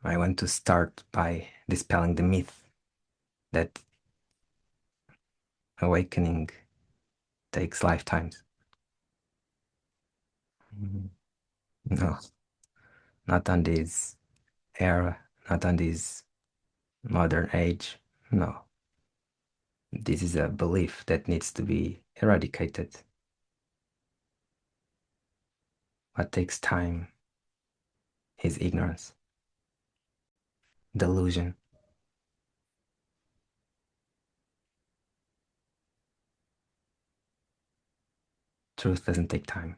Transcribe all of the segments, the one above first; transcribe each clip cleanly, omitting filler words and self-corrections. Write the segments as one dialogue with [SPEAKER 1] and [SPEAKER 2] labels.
[SPEAKER 1] I want to start by dispelling the myth that awakening takes lifetimes. Mhm. No, not on this era, not on this modern age. No, this is a belief that needs to be eradicated. What takes time is ignorance, delusion. Truth doesn't take time.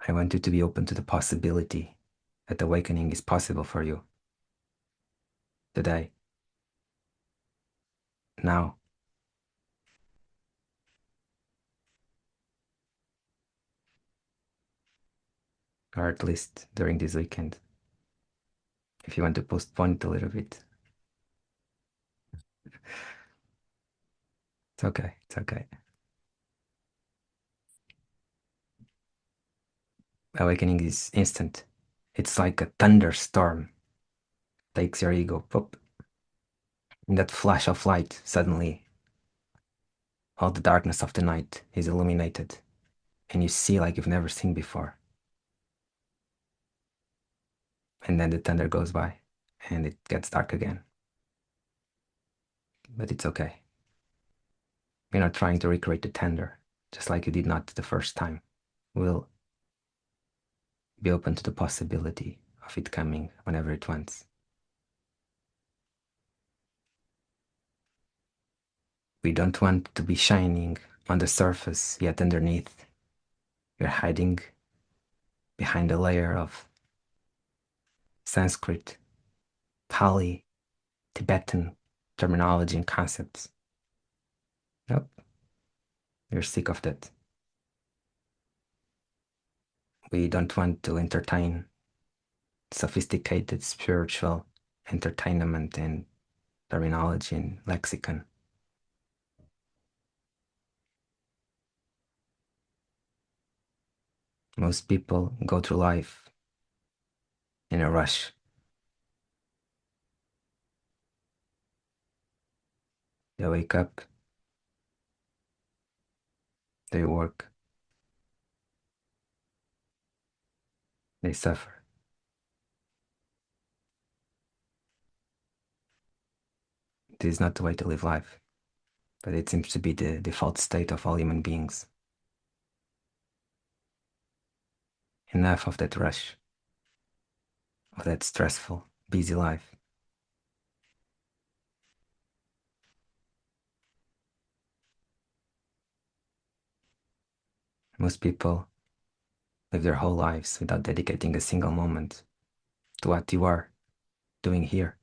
[SPEAKER 1] I want you to be open to the possibility that awakening is possible for you today, now, or at least during this weekend. If you want to postpone it a little bit, it's okay. It's okay. Awakening is instant. It's like a thunderstorm takes your ego. Pop. In that flash of light, suddenly all the darkness of the night is illuminated, and you see like you've never seen before. And then the thunder goes by, and it gets dark again. But it's okay. You're not trying to recreate the thunder, just like you did not the first time. We'll be open to the possibility of it coming whenever it wants. We don't want to be shining on the surface, yet underneath, you're hiding behind a layer of Sanskrit, Pali, Tibetan terminology and concepts. Nope, you're sick of that. We don't want to entertain sophisticated spiritual entertainment and terminology and lexicon. Most people go through life in a rush. They wake up, they work, they suffer. This is not the way to live life, but it seems to be the default state of all human beings. Enough of that rush, of that stressful, busy life. Most people live their whole lives without dedicating a single moment to what you are doing here,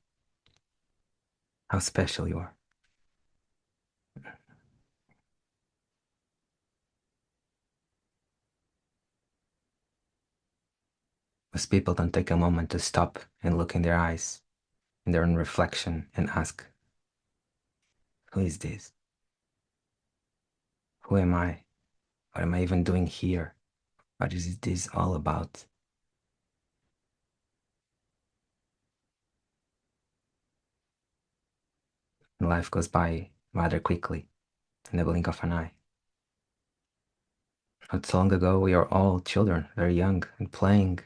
[SPEAKER 1] how special you are. Most people don't take a moment to stop and look in their eyes, in their own reflection, and ask, who is this? Who am I? What am I even doing here? What is this all about? And life goes by rather quickly, in the blink of an eye. Not so long ago, we were all children, very young, and playing,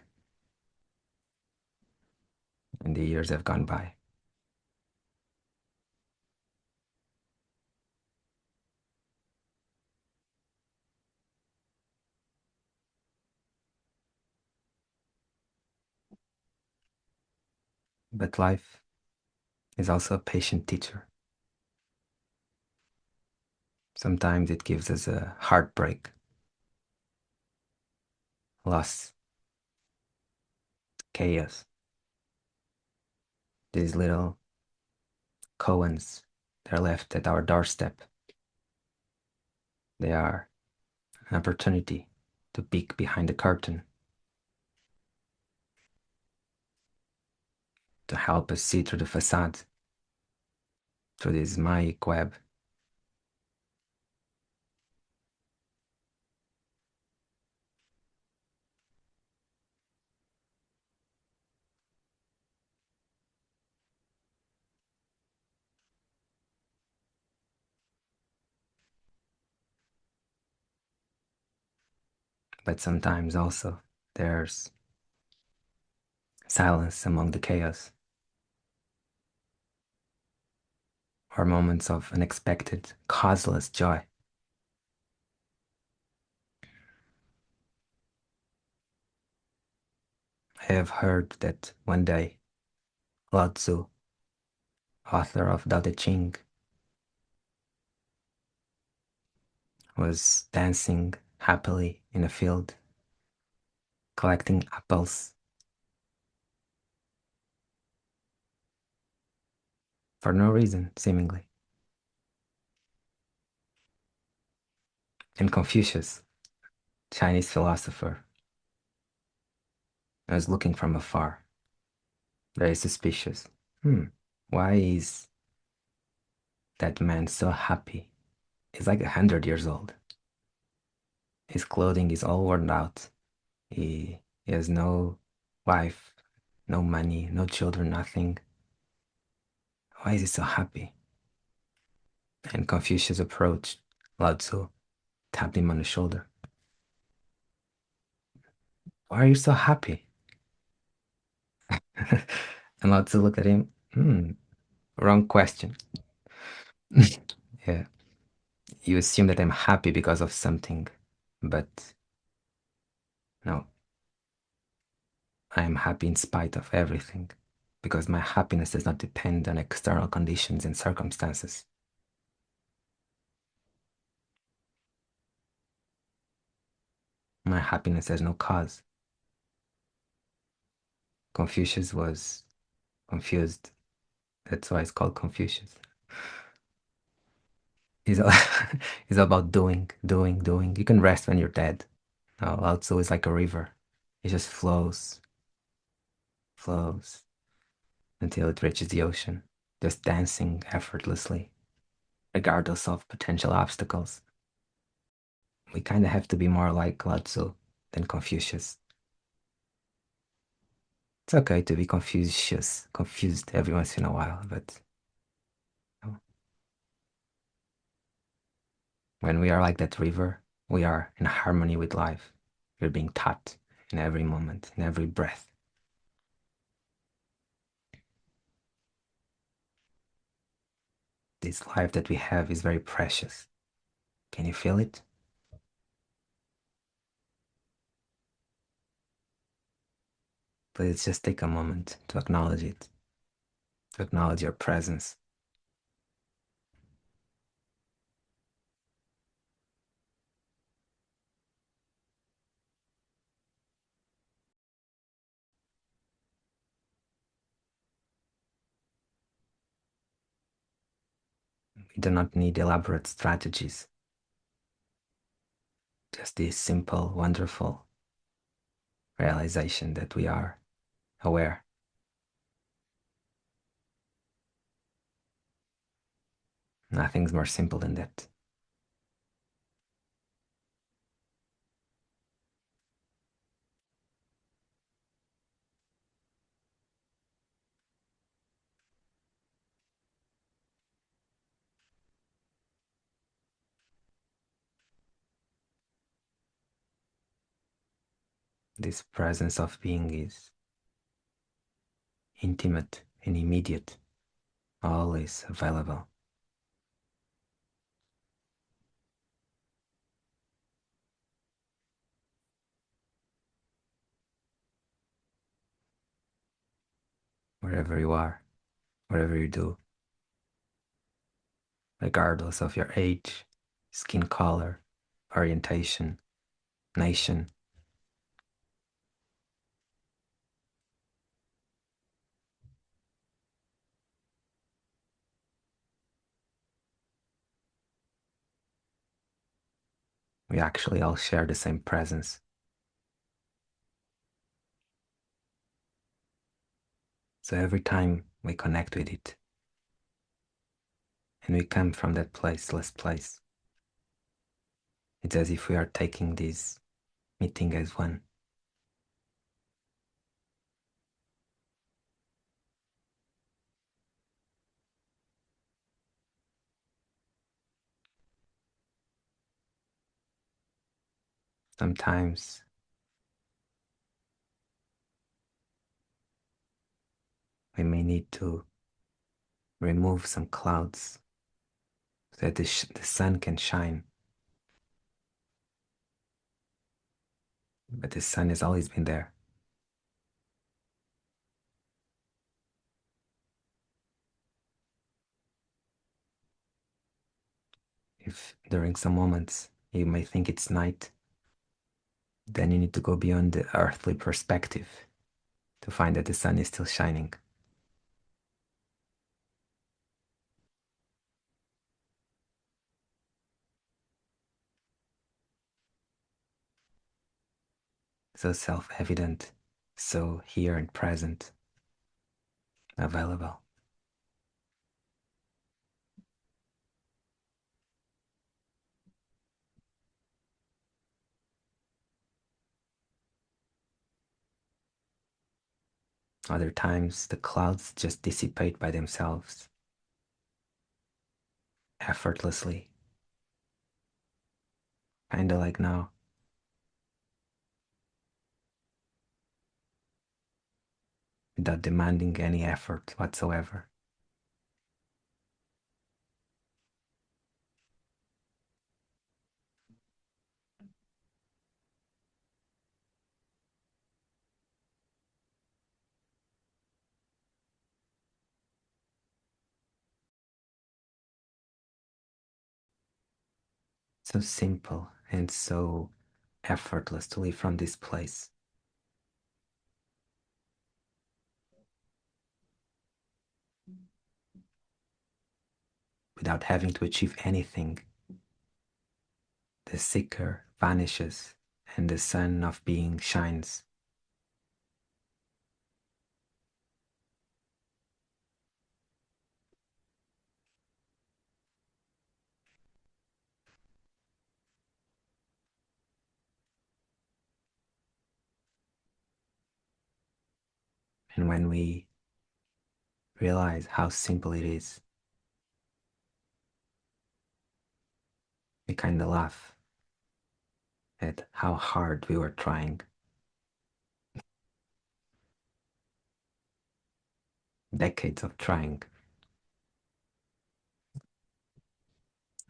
[SPEAKER 1] and the years have gone by. But life is also a patient teacher. Sometimes it gives us a heartbreak, loss, chaos. These little koans, they're left at our doorstep. They are an opportunity to peek behind the curtain, to help us see through the facade, through this Maya web, But sometimes also there's silence among the chaos, or moments of unexpected, causeless joy. I have heard that one day Lao Tzu, author of Tao Te Ching, was dancing happily in a field, collecting apples for no reason, seemingly. And Confucius, Chinese philosopher, was looking from afar, very suspicious. Why is that man so happy? He's like 100 years old. His clothing is all worn out. He has no wife, no money, no children, nothing. Why is he so happy? And Confucius approached Lao Tzu, tapped him on the shoulder. Why are you so happy? And Lao Tzu looked at him. Wrong question. Yeah, you assume that I'm happy because of something, but no, I am happy in spite of everything, because my happiness does not depend on external conditions and circumstances. My happiness has no cause. Confucius was confused. That's why it's called Confucius. It's, all, it's about doing, doing, doing. You can rest when you're dead. No, Lao Tzu is like a river. It just flows, flows until it reaches the ocean, just dancing effortlessly, regardless of potential obstacles. We kind of have to be more like Lao Tzu than Confucius. It's okay to be confused every once in a while, but when we are like that river, we are in harmony with life. We're being taught in every moment, in every breath. This life that we have is very precious. Can you feel it? Please just take a moment to acknowledge it, to acknowledge your presence. We do not need elaborate strategies, just this simple, wonderful realization that we are aware. Nothing's more simple than that. This presence of being is intimate and immediate, always available. Wherever you are, whatever you do, regardless of your age, skin color, orientation, nation. We actually all share the same presence. So every time we connect with it and we come from that placeless place, it's as if we are taking this meeting as one. Sometimes we may need to remove some clouds so that the sun can shine. But the sun has always been there. If during some moments you may think it's night, then you need to go beyond the earthly perspective to find that the sun is still shining. So self-evident, so here and present, available. Other times the clouds just dissipate by themselves, effortlessly, kind of like now. Without demanding any effort whatsoever. So simple and so effortless to live from this place without having to achieve anything. The seeker vanishes and the sun of being shines. And when we realize how simple it is, we kind of laugh at how hard we were trying. Decades of trying,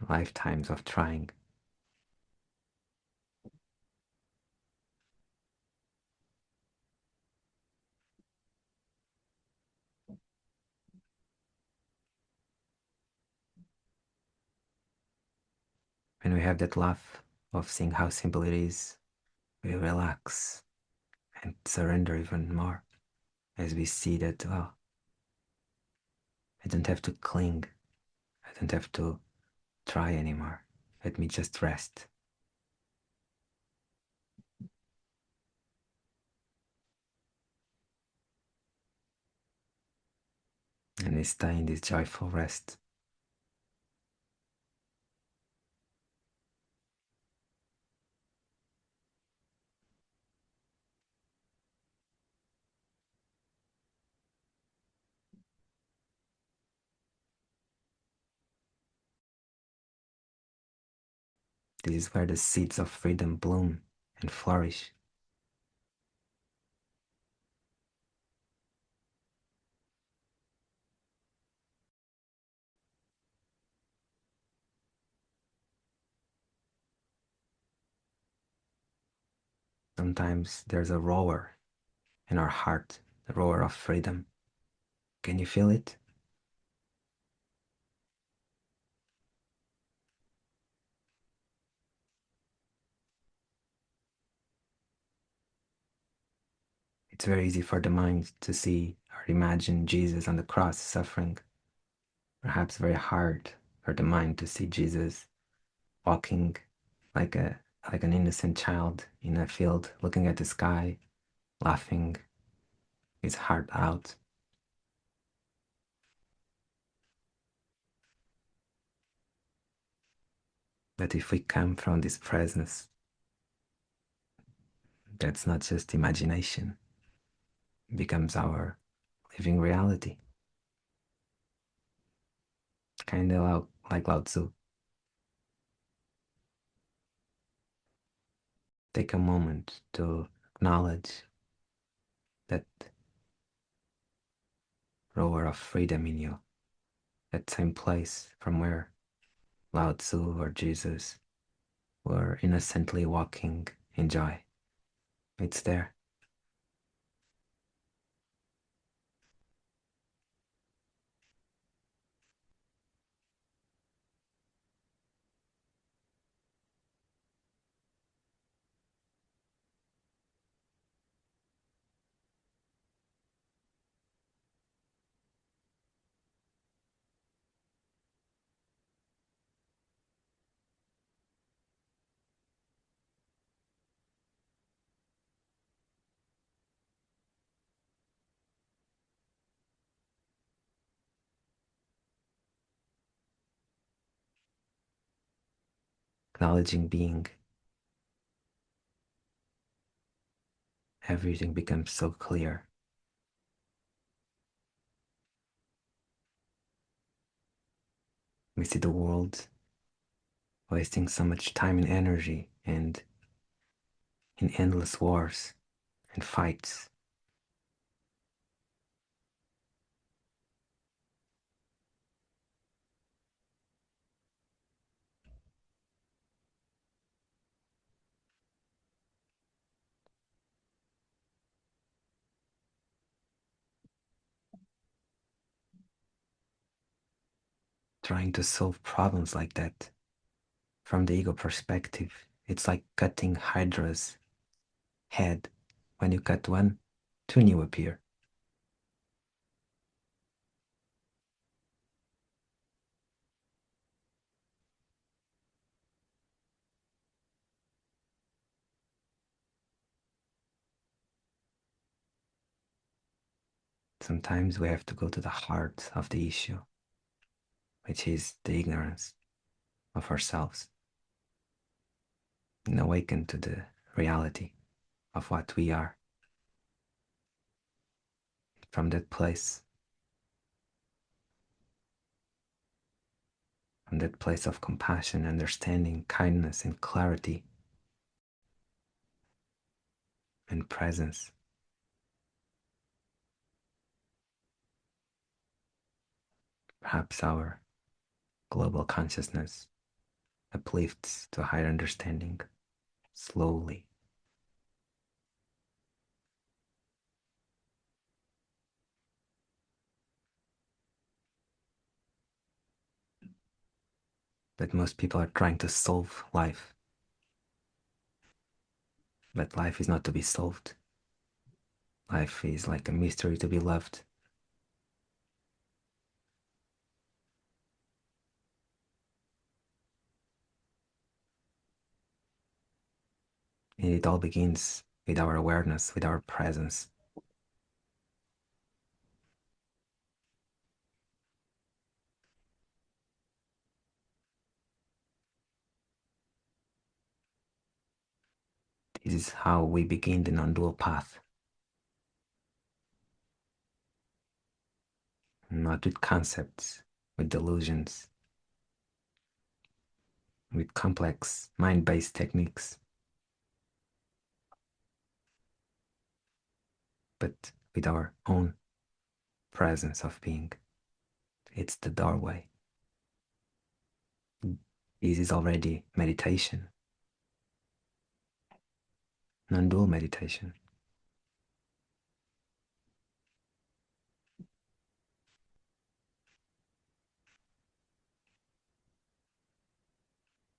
[SPEAKER 1] lifetimes of trying. When we have that laugh of seeing how simple it is, we relax and surrender even more as we see that, oh, I don't have to cling. I don't have to try anymore. Let me just rest. And we stay in this joyful rest. This is where the seeds of freedom bloom and flourish. Sometimes there's a roar in our heart, the roar of freedom. Can you feel it? It's very easy for the mind to see or imagine Jesus on the cross suffering. Perhaps very hard for the mind to see Jesus walking like a like an innocent child in a field, looking at the sky, laughing his heart out. But if we come from this presence, that's not just imagination, it becomes our living reality. Kind of like Lao Tzu. take a moment to acknowledge that roar of freedom in you, that same place from where Lao Tzu or Jesus were innocently walking in joy. It's there. Acknowledging being, everything becomes so clear. We see the world wasting so much time and energy and in endless wars and fights. Trying to solve problems like that from the ego perspective, it's like cutting Hydra's head. When you cut one, two new appear. Sometimes we have to go to the heart of the issue, which is the ignorance of ourselves, and awaken to the reality of what we are. From that place, from that place of compassion, understanding, kindness, and clarity and presence, perhaps our global consciousness uplifts to higher understanding slowly. But most people are trying to solve life. But life is not to be solved. Life is like a mystery to be loved. And it all begins with our awareness, with our presence. This is how we begin the non-dual path. Not with concepts, with delusions, with complex mind-based techniques, but with our own presence of being. It's the doorway. This is already meditation, non-dual meditation.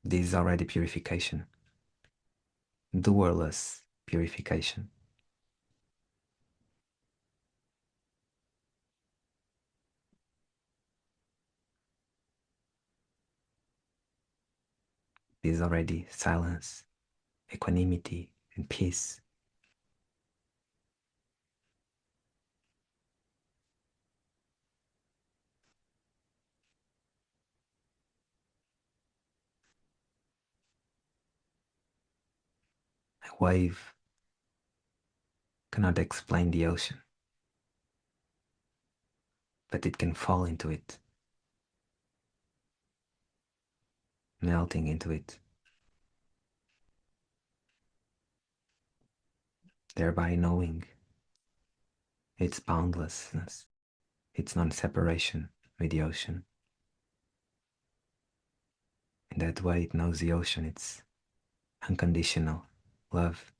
[SPEAKER 1] This is already purification, dualless purification. This is already silence, equanimity, and peace. A wave cannot explain the ocean, but it can fall into it, melting into it. thereby knowing its boundlessness, its non-separation with the ocean. In that way, it knows the ocean, its unconditional love,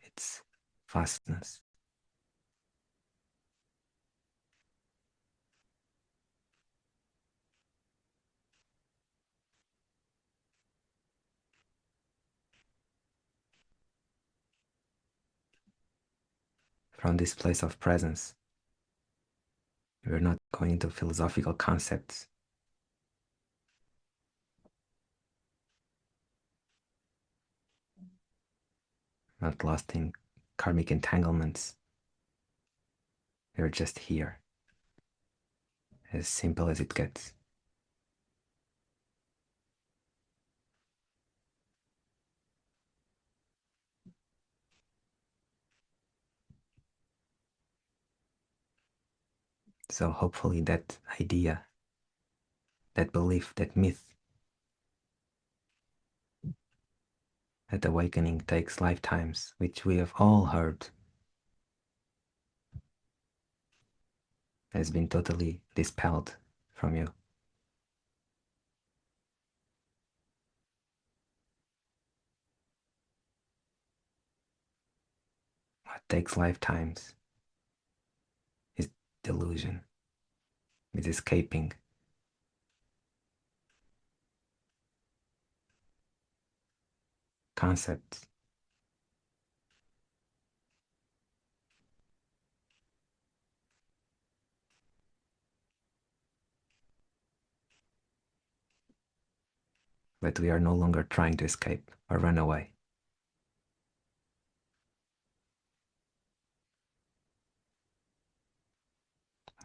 [SPEAKER 1] its vastness. From this place of presence, we're not going into philosophical concepts, not lost in karmic entanglements. We're just here, as simple as it gets. So hopefully that idea, that belief, that myth, that awakening takes lifetimes, which we have all heard, has been totally dispelled from you. What takes lifetimes is delusion, is escaping, concepts. But we are no longer trying to escape or run away.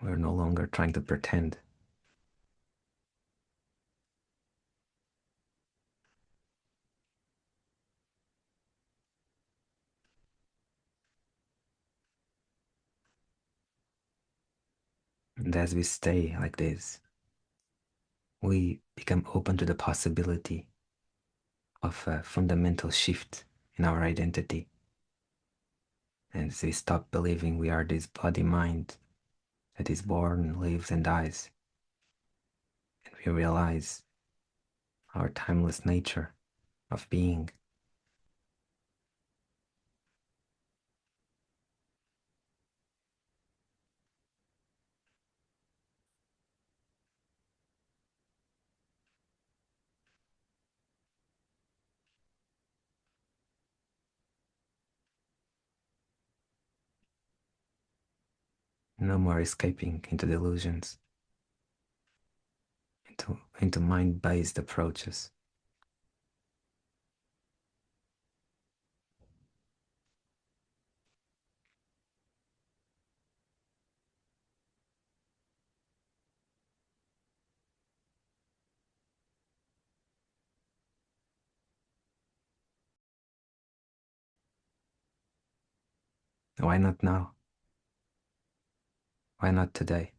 [SPEAKER 1] We're no longer trying to pretend. And as we stay like this, we become open to the possibility of a fundamental shift in our identity. And we stop believing we are this body-mind that is born, lives, and dies. And we realize our timeless nature of being. No more escaping into delusions, into mind-based approaches. Why not now? Why not today?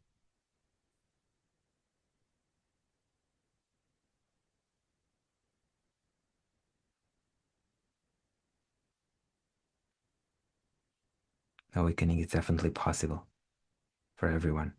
[SPEAKER 1] Awakening is definitely possible for everyone.